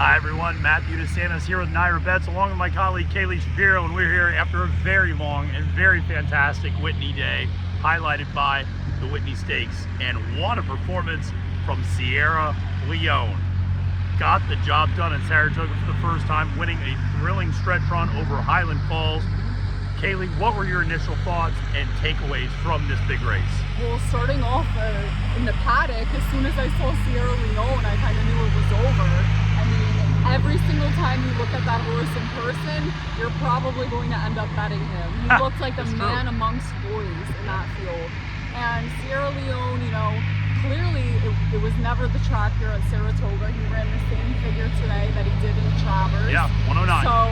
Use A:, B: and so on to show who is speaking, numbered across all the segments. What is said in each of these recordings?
A: Hi everyone, Matthew DeSantis here with NYRA Bets along with my colleague Kaylie Shapiro, and we're here after a very long and very fantastic Whitney day, highlighted by the Whitney Stakes. And what a performance from Sierra Leone. Got the job done in Saratoga for the first time, winning a thrilling stretch run over Highland Falls. Kaylie, what were your initial thoughts and takeaways from this big race?
B: Well, starting off in the paddock, as soon as I saw Sierra Leone, I kind of knew it was over. I mean, every single time you look at that horse in person, you're probably going to end up betting him. He looked like a man amongst boys in that field. And Sierra Leone, you know, clearly it was never the track here at Saratoga. He ran the same figure today that he did in Travers.
A: Yeah, 109.
B: So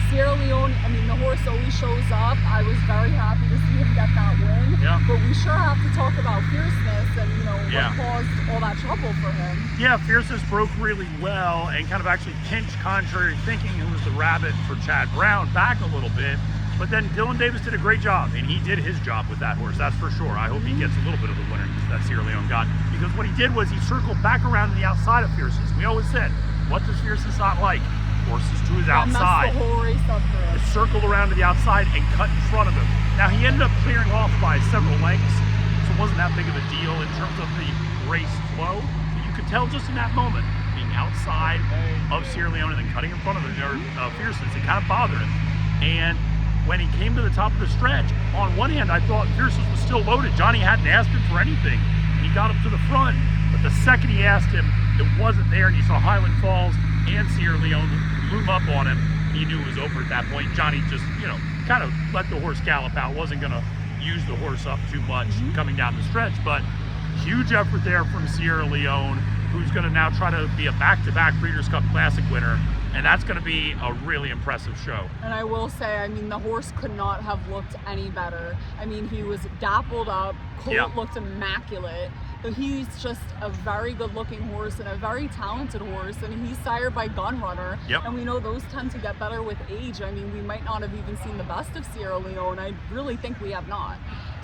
B: Sierra Leone, I mean, the horse always shows up. I was very happy to see him get that win.
A: Yeah.
B: But we sure have to talk about Fierceness and, you know,
A: Yeah.
B: what caused all that trouble for him.
A: Yeah, Fierceness broke really well and kind of actually pinched contrary thinking, who was the rabbit for Chad Brown, back a little bit. But then Dylan Davis did a great job, and he did his job with that horse, that's for sure. I hope he gets a little bit of the winner that Sierra Leone got, because what he did was he circled back around to the outside of Fierceness. We always said, what does Fierceness not like? Horses to his outside.
B: And that's the whole race up for us.
A: Circled around to the outside and cut in front of him. Now he ended up clearing off by several lengths, so it wasn't that big of a deal in terms of the race flow. But you could tell just in that moment, being outside of Sierra Leone and then cutting in front of him, Fierceness, it kind of bothered him. And when he came to the top of the stretch, on one hand I thought Fierceness was still loaded. Johnny hadn't asked him for anything. He got up to the front, but the second he asked him, it wasn't there, and you saw Highland Falls and Sierra Leone loom up on him. He knew it was over at that point. Johnny just, you know, kind of let the horse gallop out. Wasn't going to use the horse up too much coming down the stretch, but huge effort there from Sierra Leone, who's going to now try to be a back-to-back Breeders' Cup Classic winner, and that's going to be a really impressive show.
B: And I will say, I mean, the horse could not have looked any better. I mean, he was dappled up, Colt looked immaculate. So he's just a very good-looking horse and a very talented horse, and he's sired by Gunrunner. And we know those tend to get better with age. I mean, we might not have even seen the best of Sierra Leone. I really think we have not.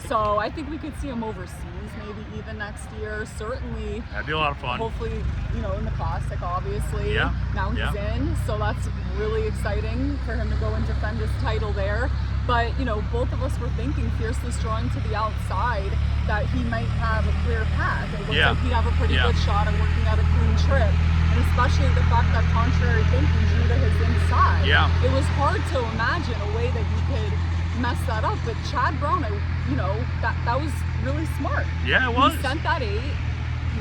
B: So I think we could see him overseas, maybe even next year. Certainly.
A: That'd be a lot of fun.
B: Hopefully, you know, in the Classic, obviously. Now he's in, so that's really exciting for him to go and defend his title there. But, you know, both of us were thinking Fierceness drawing to the outside that he might have a clear path. It looks like he'd have a pretty good shot at working out a clean trip. And especially the fact that contrary thinking drew to his inside. It was hard to imagine a way that you could mess that up. But Chad Brown, you know, that was really smart.
A: Yeah, it was.
B: He sent that 8.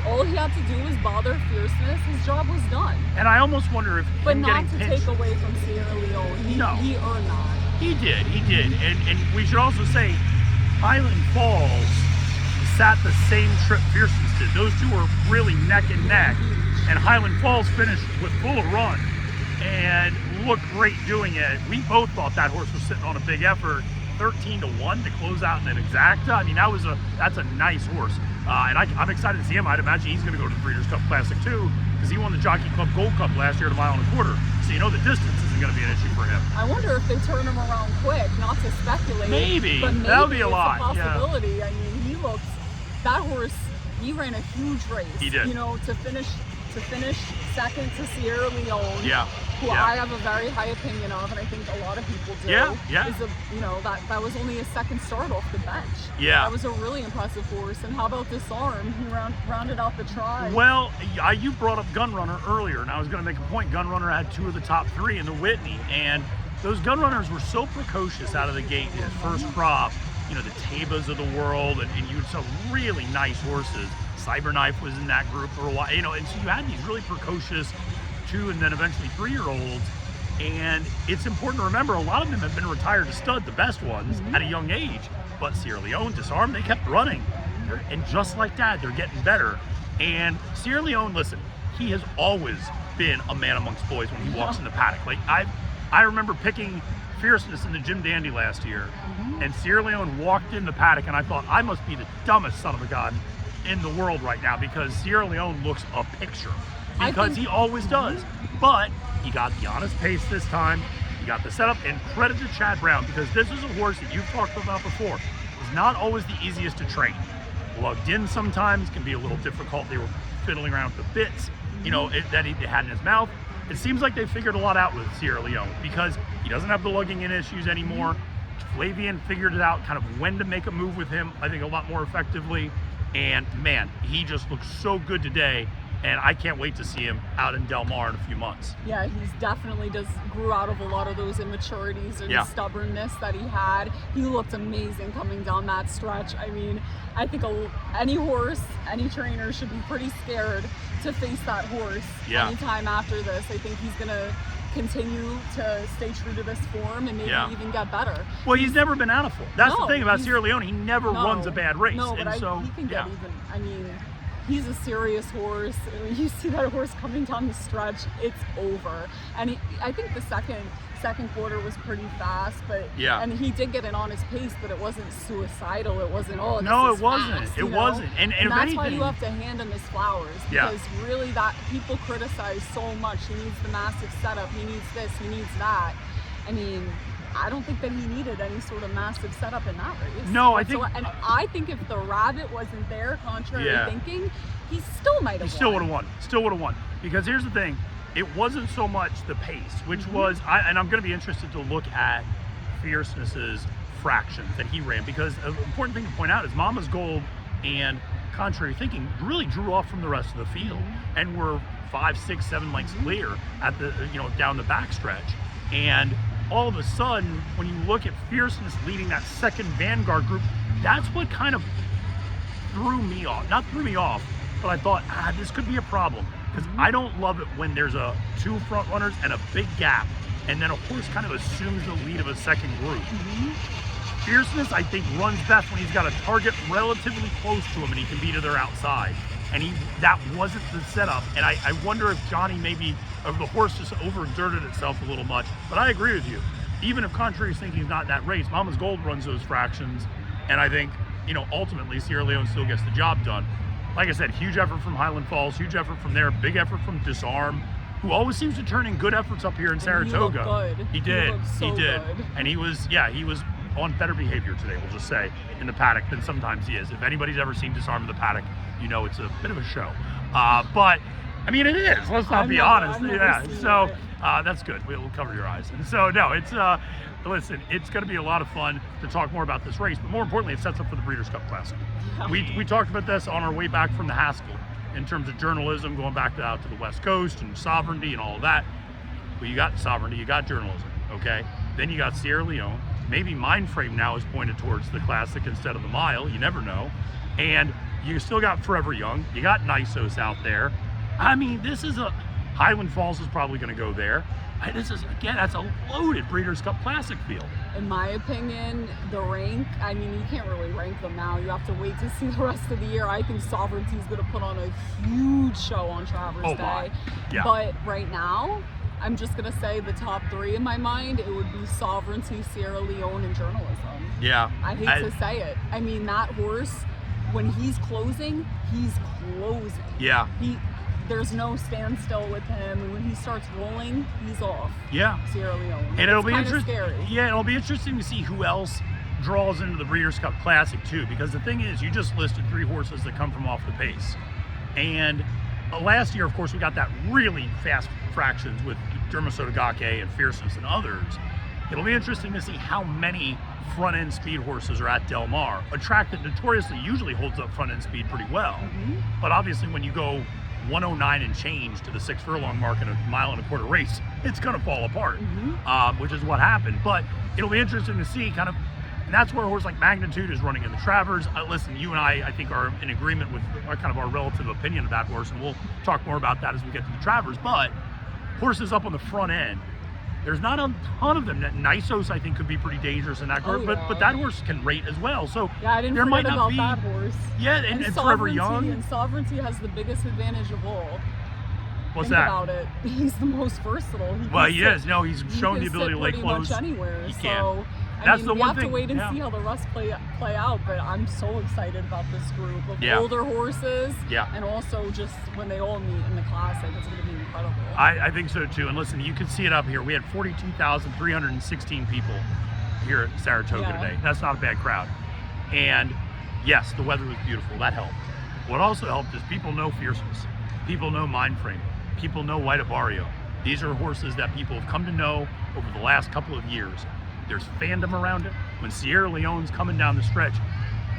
B: All he had to do was bother Fierceness. His job was done.
A: And I almost wonder if
B: But
A: him
B: not to
A: getting pinched,
B: take away from Sierra Leone. He earned that.
A: He did. And we should also say Highland Falls sat the same trip Fierceness did. Those two were really neck and neck. And Highland Falls finished with full run and looked great doing it. We both thought that horse was sitting on a big effort. 13-1 to close out in an exacta. I mean, that's a nice horse. And I'm excited to see him. I'd imagine he's going to go to the Breeders' Cup Classic too, because he won the Jockey Club Gold Cup last year at 1.25 miles. So you know the distance isn't going to be an issue for him.
B: I wonder if they turn him around quick, not to speculate.
A: Maybe.
B: But maybe
A: that would be a lot.
B: It's a possibility. I mean, that horse, he ran a huge race.
A: He did.
B: You know, to finish second to Sierra Leone, who I have a very high opinion of, and I think a lot of people do. Is you know, that was only his second start off the bench. That was a really impressive horse. And how about Disarm? He rounded out the try.
A: Well, you brought up Gunrunner earlier, and I was going to make a point. Gunrunner had 2 of the top 3 in the Whitney, and those Gunrunners were so precocious out of the gate in his first crop. You know, the Tabas of the world, and you had some really nice horses. Cyberknife was in that group for a while, you know, and so you had these really precocious 2 and then eventually 3-year-olds. And it's important to remember, a lot of them have been retired to stud, the best ones, at a young age. But Sierra Leone, Disarm, they kept running. And just like that, they're getting better. And Sierra Leone, listen, he has always been a man amongst boys when he walks in the paddock. Like, I remember picking Fierceness in the Jim Dandy last year, and Sierra Leone walked in the paddock, and I thought, I must be the dumbest son of a gun in the world right now, because Sierra Leone looks a picture, because he always does. But he got the honest pace this time. He got the setup, and credit to Chad Brown, because this is a horse that you've talked about before. It's not always the easiest to train. Lugged in sometimes can be a little difficult. They were fiddling around with the bits, you know, that he had in his mouth. it seems like they figured a lot out with Sierra Leone because he doesn't have the lugging in issues anymore. Flavian figured it out kind of when to make a move with him, I think a lot more effectively. And man, he just looks so good today. And I can't wait to see him out in Del Mar in a few months.
B: Yeah, he's definitely grew out of a lot of those immaturities and stubbornness that he had. He looked amazing coming down that stretch. I mean, I think any horse, any trainer should be pretty scared to face that horse anytime after this. I think he's going to continue to stay true to this form and maybe even get better.
A: Well, he's never been out of form. That's the thing about Sierra Leone. He never runs a bad race.
B: No, but he can get even, I mean, he's a serious horse. When you see that horse coming down the stretch, it's over. And I think the second quarter was pretty fast, but and he did get it on his pace, but it wasn't suicidal. It wasn't
A: it wasn't.
B: Fast,
A: it wasn't. And
B: that's
A: anything,
B: why you have to hand him his flowers, because really that people criticize so much. He needs the massive setup. He needs this. He needs that. I mean, I don't think that he needed any sort of massive setup in that race.
A: No, I think...
B: And I think if the rabbit wasn't there, contrary to thinking, he still might have won.
A: He still would have won. Still would have won. Because here's the thing. It wasn't so much the pace, which was... and I'm going to be interested to look at Fierceness's fractions that he ran. Because an important thing to point out is Mama's Gold and Contrary Thinking really drew off from the rest of the field. And were 5, 6, 7 lengths clear at the, down the backstretch. And all of a sudden, when you look at Fierceness leading that second vanguard group, that's what kind of threw me off. Not threw me off, but I thought, this could be a problem. Because I don't love it when there's two front runners and a big gap, and then a horse kind of assumes the lead of a second group. Fierceness, I think, runs best when he's got a target relatively close to him and he can be to their outside. And that wasn't the setup. And I wonder if Johnny maybe, or the horse just overexerted itself a little much. But I agree with you. Even if Contrary's Thinking's not in that race, Mama's Gold runs those fractions. And I think, ultimately Sierra Leone still gets the job done. Like I said, huge effort from Highland Falls, huge effort from there, big effort from Disarm, who always seems to turn in good efforts up here in Saratoga.
B: He did.
A: He did. And he was on better behavior today, we'll just say, in the paddock than sometimes he is. If anybody's ever seen Disarm in the paddock, it's a bit of a show. But, I mean, it is. Let's not be honest. So that's good. We'll cover your eyes. And so, no, it's, listen, it's going to be a lot of fun to talk more about this race. But more importantly, it sets up for the Breeders' Cup Classic. We talked about this on our way back from the Haskell in terms of journalism, going back out to the West Coast and sovereignty and all of that. Well, you got sovereignty, you got journalism, okay? Then you got Sierra Leone. Maybe Mindframe now is pointed towards the Classic instead of the Mile. You never know. And you still got Forever Young. You got Nysos out there. I mean, this is Highland Falls is probably going to go there. That's a loaded Breeders' Cup Classic field.
B: In my opinion, the rank, I mean, you can't really rank them now. You have to wait to see the rest of the year. I think Sovereignty is going to put on a huge show on Travers Day.
A: Yeah.
B: But right now, I'm just going to say the top 3 in my mind, it would be Sovereignty, Sierra Leone, and Journalism.
A: Yeah.
B: I hate to say it. I mean, that horse, when he's closing, he's closing.
A: Yeah.
B: There's no standstill with him, and when he starts rolling, he's off.
A: Yeah.
B: Sierra Leone.
A: And it'll be interesting.
B: Scary.
A: Yeah, it'll be interesting to see who else draws into the Breeders' Cup Classic too, because the thing is, you just listed 3 horses that come from off the pace. And last year, of course, we got that really fast fractions with Dermasotogake and Fierceness and others. It'll be interesting to see how many front-end speed horses are at Del Mar, a track that notoriously usually holds up front-end speed pretty well. But obviously when you go 109 and change to the 6 furlong mark in a 1.25 mile race, it's going to fall apart, which is what happened. But it'll be interesting to see kind of, and that's where a horse like Magnitude is running in the Travers. Listen, you and I think, are in agreement with our relative opinion of that horse, and we'll talk more about that as we get to the Travers. But horses up on the front end, there's not a ton of them. Nysos, I think, could be pretty dangerous in that group, but that horse can rate as well. So
B: I didn't forget about that horse.
A: Yeah, and Forever Young.
B: And Sovereignty has the biggest advantage of all.
A: What's
B: Think
A: that?
B: about it. He's the most versatile.
A: He is. No, he's shown the ability to lay close.
B: Much anywhere.
A: He
B: so,
A: can.
B: That's the one thing. We have to wait and see how the rest play out, but I'm so excited about this group of older horses. And also just when they all meet in the Classic, it's going to be incredible.
A: I think so too. And listen, you can see it up here. We had 42,316 people here at Saratoga today. That's not a bad crowd. And yes, the weather was beautiful. That helped. What also helped is people know Fierceness. People know Mindframe. People know White Abarrio. These are horses that people have come to know over the last couple of years. There's fandom around it. When Sierra Leone's coming down the stretch,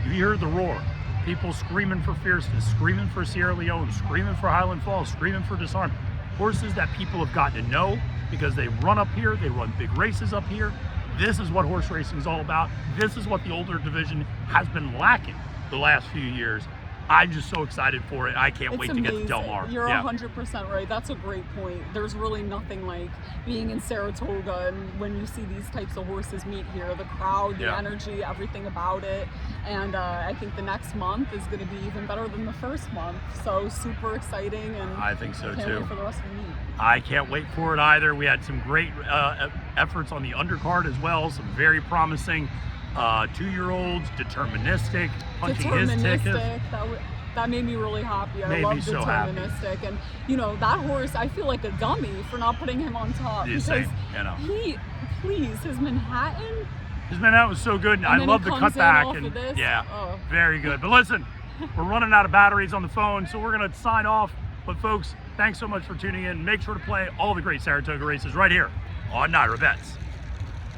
A: you hear the roar. People screaming for Fierceness, screaming for Sierra Leone, screaming for Highland Falls, screaming for Disarm. Horses that people have gotten to know because they run up here, they run big races up here. This is what horse racing is all about. This is what the older division has been lacking the last few years. I'm just so excited for it. I can't wait to get to Del Mar.
B: You're 100% right. That's a great point. There's really nothing like being in Saratoga and when you see these types of horses meet here, the crowd, the energy, everything about it. And I think the next month is going to be even better than the first month. So super exciting, and
A: I think so
B: can't
A: too.
B: wait for the rest of the meet.
A: I can't wait for it either. We had some great efforts on the undercard as well. Some very promising 2-year-olds, deterministic, punching his ticket.
B: That made me really happy. I
A: Made
B: love
A: me so happy.
B: deterministic, and you know that horse. I feel like a dummy for not putting him on top
A: The
B: because
A: same, you know.
B: his Manhattan.
A: His Manhattan was so good, and I love the cutback, and very good. But listen, we're running out of batteries on the phone, so we're gonna sign off. But folks, thanks so much for tuning in. Make sure to play all the great Saratoga races right here on NYRA Bets.